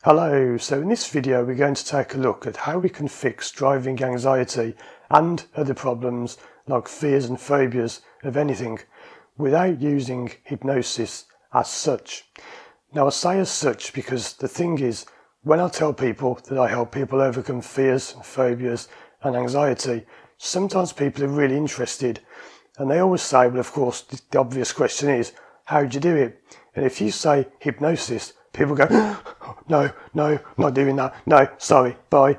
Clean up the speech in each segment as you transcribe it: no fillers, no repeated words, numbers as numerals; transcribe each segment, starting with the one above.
Hello, so in this video we're going to take a look at how we can fix driving anxiety and other problems like fears and phobias of anything without using hypnosis as such. Now I say as such because the thing is, when I tell people that I help people overcome fears and phobias and anxiety, sometimes people are really interested and they always say, well of course the obvious question is, how do you do it? And if you say hypnosis, people go, no, not doing that. No, sorry, bye.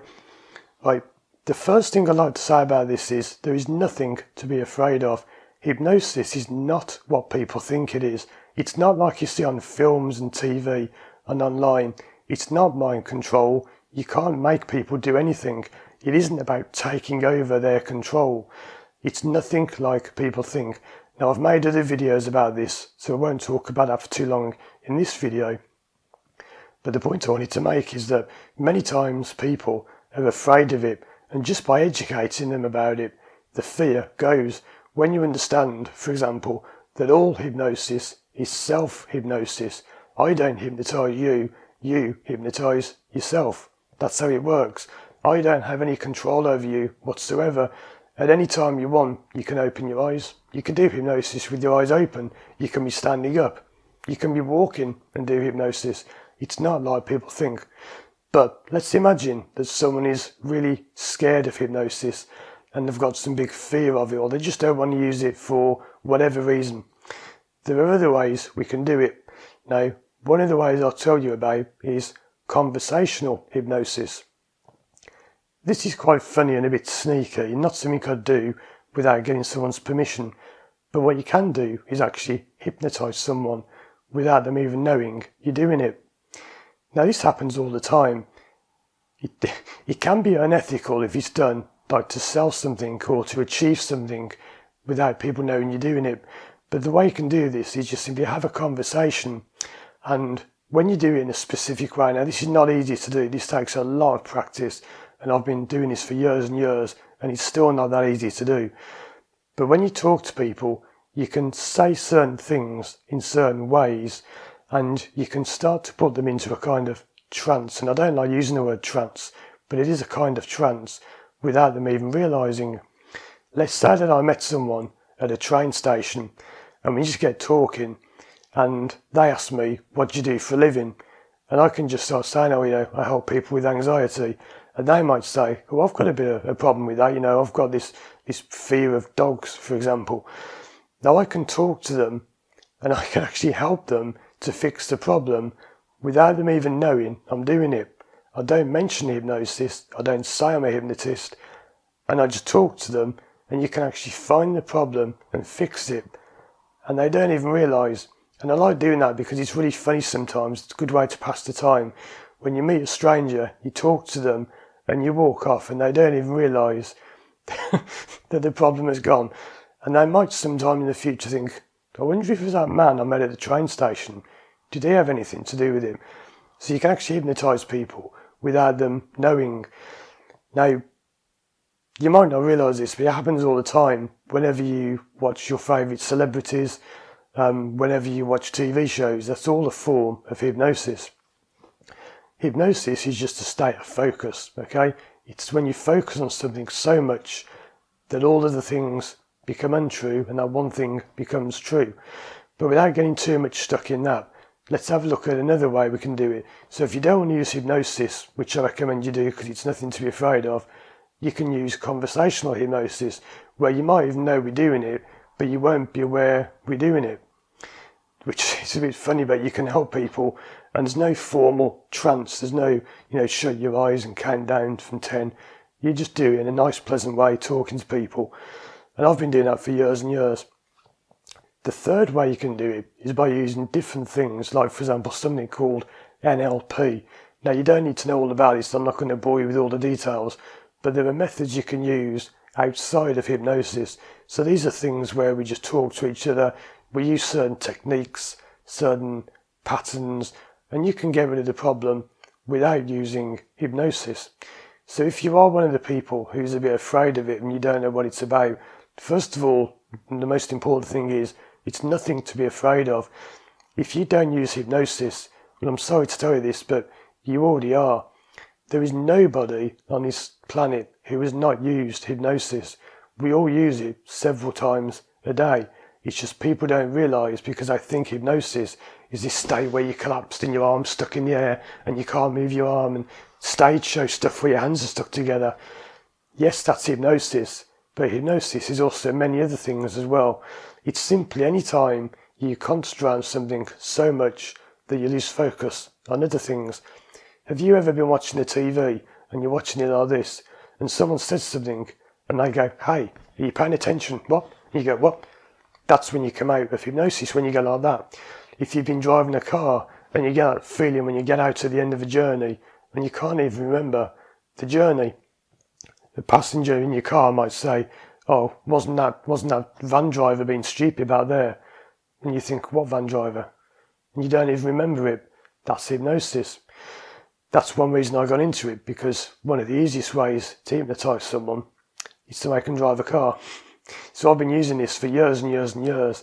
Right. The first thing I'd like to say about this is there is nothing to be afraid of. Hypnosis is not what people think it is. It's not like you see on films and TV and online. It's not mind control. You can't make people do anything. It isn't about taking over their control. It's nothing like people think. Now I've made other videos about this, so I won't talk about that for too long in this video. But the point I wanted to make is that many times people are afraid of it, and just by educating them about it, the fear goes. When you understand, for example, that all hypnosis is self-hypnosis. I don't hypnotise you, you hypnotise yourself. That's how it works. I don't have any control over you whatsoever. At any time you want, you can open your eyes. You can do hypnosis with your eyes open. You can be standing up. You can be walking and do hypnosis. It's not like people think. But let's imagine that someone is really scared of hypnosis and they've got some big fear of it, or they just don't want to use it for whatever reason. There are other ways we can do it. Now, one of the ways I'll tell you about is conversational hypnosis. This is quite funny and a bit sneaky, not something I'd do without getting someone's permission. But what you can do is actually hypnotise someone without them even knowing you're doing it. Now this happens all the time. It can be unethical if it's done like to sell something or to achieve something without people knowing you're doing it. But the way you can do this is just simply have a conversation, and when you do it in a specific way, now this is not easy to do, this takes a lot of practice, and I've been doing this for years and years and it's still not that easy to do. But when you talk to people, you can say certain things in certain ways and you can start to put them into a kind of trance. And I don't like using the word trance, but it is a kind of trance without them even realising. Let's say that I met someone at a train station and we just get talking and they ask me, what do you do for a living? And I can just start saying, I help people with anxiety. And they might say, I've got a bit of a problem with that. I've got this fear of dogs, for example. Now I can talk to them and I can actually help them to fix the problem without them even knowing I'm doing it. I don't mention hypnosis. I don't say I'm a hypnotist. And I just talk to them and you can actually find the problem and fix it. And they don't even realise. And I like doing that because it's really funny sometimes. It's a good way to pass the time. When you meet a stranger, you talk to them and you walk off and they don't even realise that the problem has gone. And they might sometime in the future think, I wonder if it was that man I met at the train station. Did he have anything to do with it? So you can actually hypnotise people without them knowing. Now, you might not realise this, but it happens all the time. Whenever you watch your favourite celebrities, whenever you watch TV shows, that's all a form of hypnosis. Hypnosis is just a state of focus, okay? It's when you focus on something so much that all of the things become untrue and that one thing becomes true. But without getting too much stuck in that, let's have a look at another way we can do it. So if you don't want to use hypnosis, which I recommend you do because it's nothing to be afraid of, you can use conversational hypnosis, where you might even know we're doing it, but you won't be aware we're doing it. Which is a bit funny, but you can help people, and there's no formal trance. There's no, shut your eyes and count down from 10. You just do it in a nice, pleasant way, talking to people. And I've been doing that for years and years. The third way you can do it is by using different things, like, for example, something called NLP. Now, you don't need to know all about this, so I'm not going to bore you with all the details, but there are methods you can use outside of hypnosis. So these are things where we just talk to each other. We use certain techniques, certain patterns, and you can get rid of the problem without using hypnosis. So if you are one of the people who's a bit afraid of it and you don't know what it's about, first of all, the most important thing is it's nothing to be afraid of. If you don't use hypnosis, well, I'm sorry to tell you this, but You already are. There is nobody on this planet who has not used hypnosis. We all use it several times a day. It's just people don't realise, because I think hypnosis is this state where you're collapsed and your arm's stuck in the air and you can't move your arm, and stage show stuff where your hands are stuck together. Yes, that's hypnosis, but hypnosis is also many other things as well. It's simply any time you concentrate on something so much that you lose focus on other things. Have you ever been watching the TV and you're watching it like this, and someone says something and they go, "Hey, are you paying attention?" What? And you go, "What?" That's when you come out of hypnosis, when you go like that. If you've been driving a car and you get that feeling when you get out to the end of a journey and you can't even remember the journey, the passenger in your car might say, "Oh, wasn't that van driver being stupid out there?" And you think, "What van driver?" And you don't even remember it. That's hypnosis. That's one reason I got into it, because one of the easiest ways to hypnotise someone is to make them drive a car. So I've been using this for years and years and years.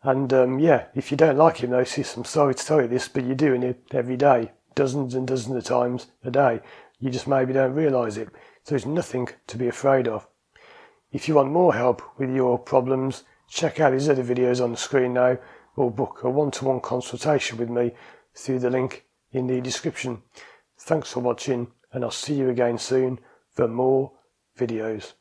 And yeah, if you don't like hypnosis, I'm sorry to tell you this, but you're doing it every day, dozens and dozens of times a day. You just maybe don't realise it. So there's nothing to be afraid of. If you want more help with your problems, check out these other videos on the screen now, or book a one-to-one consultation with me through the link in the description. Thanks for watching, and I'll see you again soon for more videos.